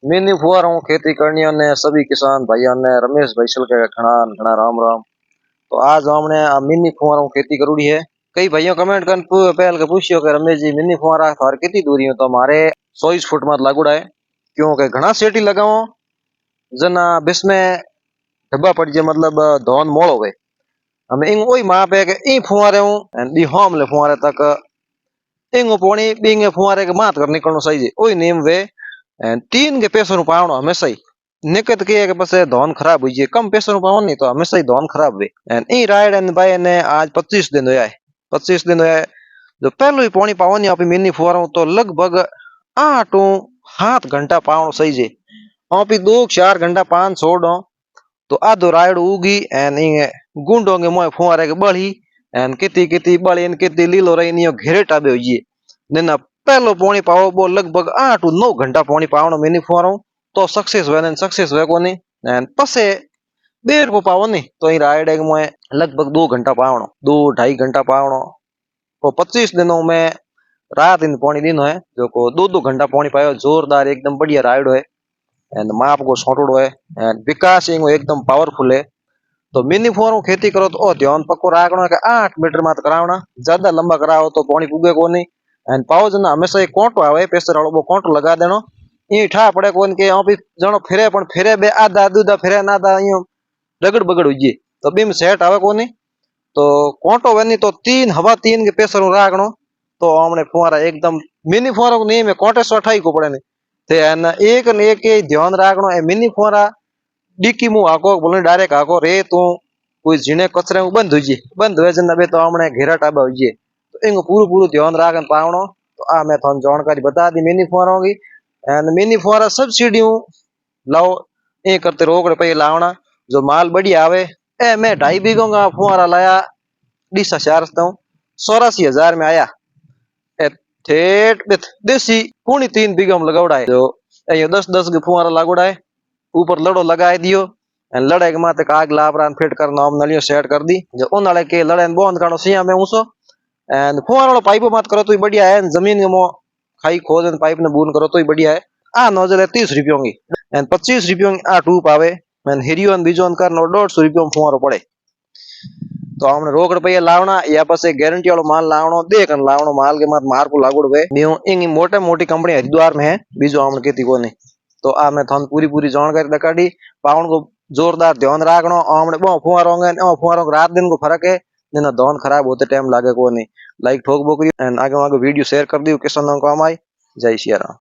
Mini फुहारों खेती करनी ने सभी किसान भाइयों ने रमेश भाई सल के घना घना राम राम। तो आज हमने मिनी फुहारों खेती करूड़ी है। कई भाइयों कमेंट कर पहल के पूछियो कि रमेश जी मिनी फुहारा थार कितनी दूरी हो, तो हमारे 100 फुट में लागूड़ा है। क्योंकि घना सेटी लगाओ जना बिस में डब्बा पड़ जाए, मतलब धोन मोड़ हो हमें इंग वही माप है कि ई फुहारे हूँ दी होम ले फुहारे तक इंग पोणी बिंग फुहारे के मात कर निकलनो सही है वही नेम वे। तीन के पैसों पावनो हमेशा ही निकत के कि बस धोन खराब हुई है, कम पैसों पावन नहीं तो हमेशा ही धोन खराब हुए। ई राइड एंड बाय ने आज 25 दिन होया है। 25 दिन होया है जो पहलो ही पानी पावनी आप मिनी फुहारा तो लगभग 8 7 घंटा पावनो सही है। आप 2 4 घंटा 5 छोड़ो तो आधो रायड उगी एन इंगे गुंडोंगे मोय फुहारे के बड़ी एन किती किती बड़ी एन किती लीलो रही नियो घेरे टाबे होइए ने पहलो पानी पावो बो लगभग 8 9 घंटा पानी पावनो मिनी फुहारो तो सक्सेस हुए ने सक्सेस हुए कोनी एन पसे देर को पावो नहीं तो ही रायड एक मोय लगभग 2 घंटा पावनो 2 2.5 घंटा पावनो। तो 25 दिनों में रात दिन पानी दिन है जो को 2 2 घंटा पानी पायो जोरदार एकदम बढ़िया रायड है एंड माप को छोटो है एंड विकास एकदम पावरफुल है। तो मिनी फुहारों खेती करो तो ध्यान पक्को रखना कि 8 मीटर मत करावना, ज्यादा लंबा कराओ तो पानी पुगे को नहीं। एंड पाओ जना हमेशा एक कोंटो आवे प्रेशर वालो वो कोंटो लगा देनो ई ठा पड़े कोन के आप जणो फेरे पण फेरे बे आधा दूधा फेरे ना दा यो रगड़ बगड़ होई तो बीम सेट आवे कोनी। तो कोंटो वेनी तो 3 हवा 3 के प्रेशर राखनो तो हमने फुहारा एकदम मिनी फुहारा को नहीं में कोंटे सठाई को पड़े नहीं ते एक ने एक ध्यान राखनो ए मिनी फुहारा डिक्की मुंह आको बोले डायरेक्ट आको रे तू कोई झीणे कचरे में बंद हुई बंद हुए जन तो हमने घेरा टाबा हुई तो इनको पूरा पूरा ध्यान राखन पावनो। तो आ मैं थोन जानकारी बता दी मिनी फुहारों की। एंड मिनी फुहारा सब्सिडी लाओ ये करते रोक रुपये लावना जो माल बढ़िया आवे ए मैं 2.5 बीघों का फुहारा लाया डीसा शहर से 84,000 में आया ए ठेठ देसी पूरी 3 बीघा में लगौड़ा है जो 10 10 के फुहारा लागोड़ा है ऊपर लड़ो लगा दियो लड़े के माथे आग लापरान फिट कर नाम नलियो सेट कर दी जो उनाले के लड़े बंद करो सिया में ऊसो एंड फुहारा पाइप मत करो तो बढ़िया है जमीन के मो खाई खोद पाइप ने बून करो तो बढ़िया है। आ नोजल है 30 रुपयों की एंड 25 रुपयों की आ टूप आवे एंड हिरियो बीजो कर 150 रुपयों में फुहारो पड़े। तो हमने रोक रुपये लावना या बस एक गारंटी वाला माल लावनो देख लावनो माल के मत मार को लागू हुए इन मोटे मोटी कंपनी हरिद्वार में है बीजो हमने खेती को नहीं। तो आ मैं थान पूरी पूरी जानकारी दिखाड़ी पावन को जोरदार ध्यान रखनो हमने बो फुहारों रात दिन को फर्क है जना धोन खराब होते टाइम लागे को नहीं लाइक ठोक बोकरी एंड आगे वीडियो शेयर कर दी किसानों को काम आई। जय सिया राम।